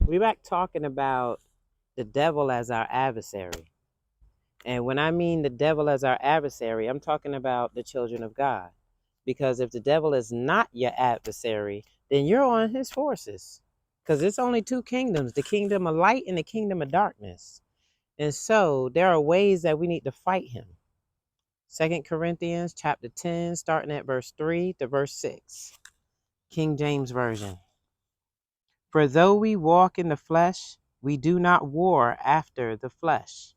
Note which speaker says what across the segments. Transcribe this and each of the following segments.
Speaker 1: We back talking about the devil as our adversary. And when I mean the devil as our adversary, I'm talking about the children of God. Because if the devil is not your adversary, then you're on his forces. Because it's only two kingdoms, the kingdom of light and the kingdom of darkness. And so there are ways that we need to fight him. 2 Corinthians chapter 10, starting at verse 3 to verse 6. King James Version. For though we walk in the flesh, we do not war after the flesh.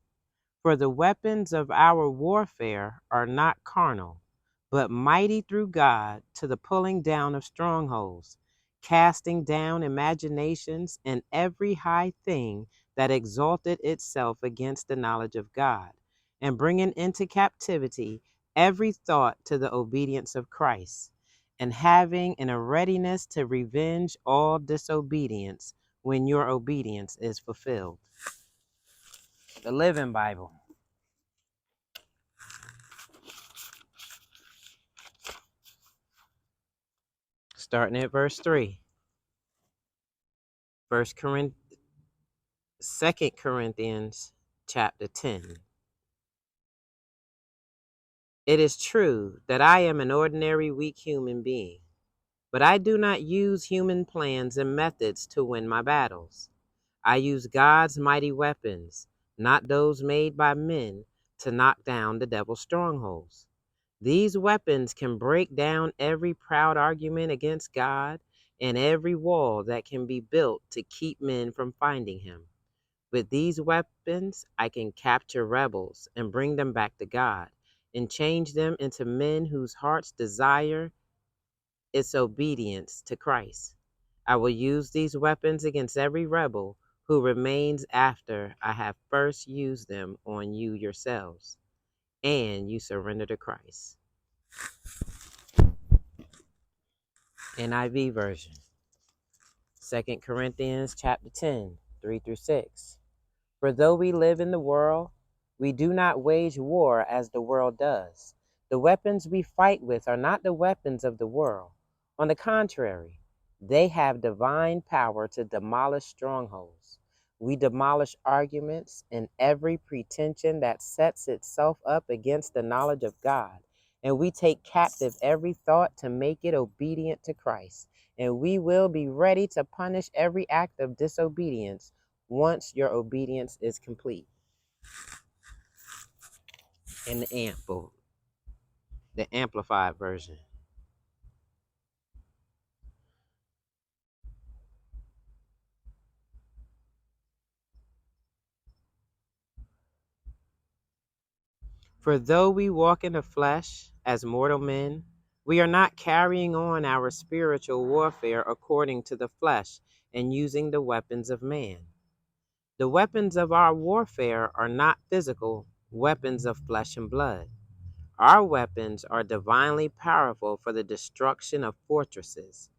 Speaker 1: For the weapons of our warfare are not carnal, but mighty through God to the pulling down of strongholds, casting down imaginations and every high thing that exalted itself against the knowledge of God, and bringing into captivity every thought to the obedience of Christ, and having in a readiness to revenge all disobedience when your obedience is fulfilled. The Living Bible. Starting at verse 3. 2 Corinthians chapter 10. It is true that I am an ordinary weak human being, but I do not use human plans and methods to win my battles. I use God's mighty weapons, not those made by men, to knock down the devil's strongholds. These weapons can break down every proud argument against God and every wall that can be built to keep men from finding him. With these weapons, I can capture rebels and bring them back to God and change them into men whose hearts desire its obedience to Christ. I will use these weapons against every rebel who remains after I have first used them on you yourselves and you surrender to Christ. NIV version. 2 Corinthians chapter 10, 3 through 6. For though we live in the world, we do not wage war as the world does. The weapons we fight with are not the weapons of the world. On the contrary, they have divine power to demolish strongholds. We demolish arguments and every pretension that sets itself up against the knowledge of God. And we take captive every thought to make it obedient to Christ. And we will be ready to punish every act of disobedience once your obedience is complete. In the amplified version. For though we walk in the flesh as mortal men, we are not carrying on our spiritual warfare according to the flesh and using the weapons of man. The weapons of our warfare are not physical weapons of flesh and blood. Our weapons are divinely powerful for the destruction of fortresses.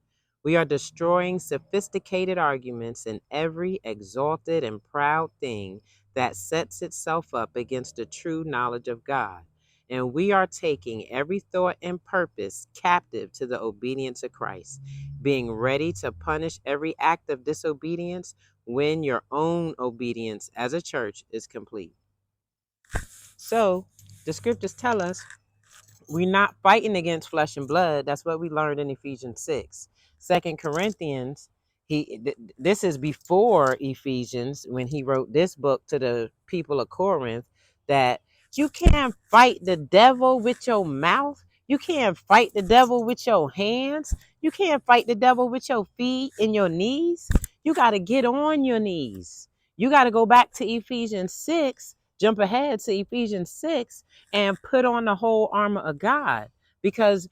Speaker 1: We are destroying sophisticated arguments and every exalted and proud thing that sets itself up against the true knowledge of God. And we are taking every thought and purpose captive to the obedience of Christ, being ready to punish every act of disobedience when your own obedience as a church is complete. So the scriptures tell us we're not fighting against flesh and blood. That's what we learned in Ephesians 6. 2 Corinthians, this is before Ephesians when he wrote this book to the people of Corinth, that you can't fight the devil with your mouth. You can't fight the devil with your hands. You can't fight the devil with your feet and your knees. You got to get on your knees. You got to go back to Ephesians 6, jump ahead to Ephesians 6, and put on the whole armor of God, because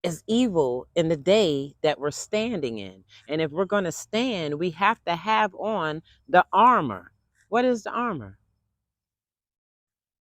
Speaker 1: it's evil in the day that we're standing in. And if we're going to stand, we have to have on the armor. What is the armor?